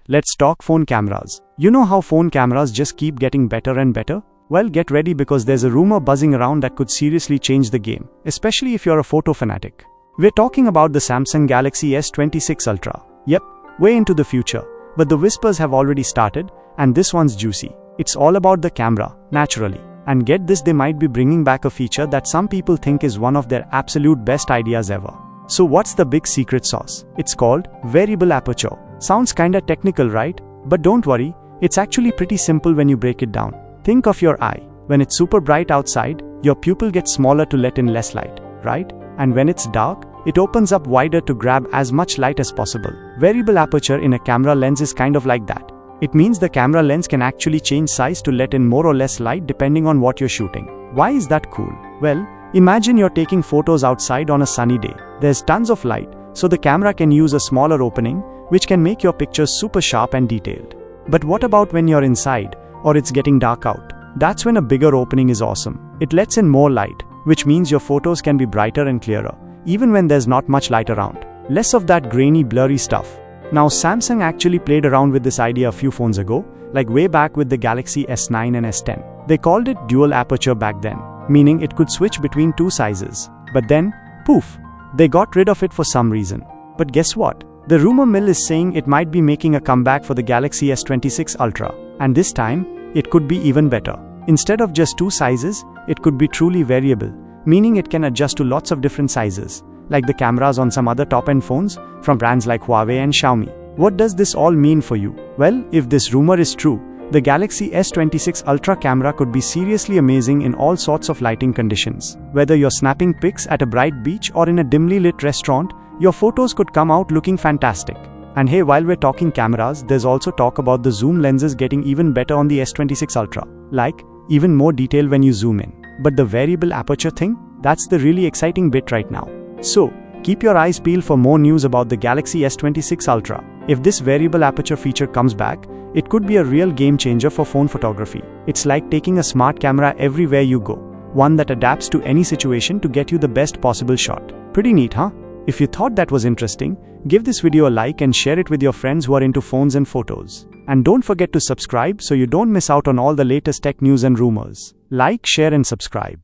let's talk phone cameras. You know how phone cameras just keep getting better and better? Well, get ready because there's a rumor buzzing around that could seriously change the game, especially if you're a photo fanatic. We're talking about the Samsung Galaxy S26 Ultra. Yep, way into the future, but the whispers have already started, and this one's juicy. It's all about the camera, naturally. And get this, they might be bringing back a feature that some people think is one of their absolute best ideas ever. So what's the big secret sauce? It's called variable aperture. Sounds kinda technical, right? But don't worry, it's actually pretty simple when you break it down. Think of your eye. When it's super bright outside, your pupil gets smaller to let in less light, right? And when it's dark, it opens up wider to grab as much light as possible. Variable aperture in a camera lens is kind of like that. It means the camera lens can actually change size to let in more or less light depending on what you're shooting. Why is that cool? Well, imagine you're taking photos outside on a sunny day. There's tons of light, so the camera can use a smaller opening, which can make your pictures super sharp and detailed. But what about when you're inside, or it's getting dark out? That's when a bigger opening is awesome. It lets in more light, which means your photos can be brighter and clearer, even when there's not much light around. Less of that grainy, blurry stuff. Now, Samsung actually played around with this idea a few phones ago, like way back with the Galaxy S9 and S10. They called it dual aperture back then, meaning it could switch between two sizes. But then, poof, they got rid of it for some reason. But guess what? The rumor mill is saying it might be making a comeback for the Galaxy S26 Ultra. And this time, it could be even better. Instead of just two sizes, it could be truly variable, meaning it can adjust to lots of different sizes, like the cameras on some other top-end phones from brands like Huawei and Xiaomi. What does this all mean for you? Well, if this rumor is true, the Galaxy S26 Ultra camera could be seriously amazing in all sorts of lighting conditions. Whether you're snapping pics at a bright beach or in a dimly lit restaurant, your photos could come out looking fantastic. And hey, while we're talking cameras, there's also talk about the zoom lenses getting even better on the S26 Ultra. Like, even more detail when you zoom in. But the variable aperture thing? That's the really exciting bit right now. So, keep your eyes peeled for more news about the Galaxy S26 Ultra. If this variable aperture feature comes back, it could be a real game changer for phone photography. It's like taking a smart camera everywhere you go, one that adapts to any situation to get you the best possible shot. Pretty neat, huh? If you thought that was interesting, give this video a like and share it with your friends who are into phones and photos. And don't forget to subscribe so you don't miss out on all the latest tech news and rumors. Like, share and subscribe.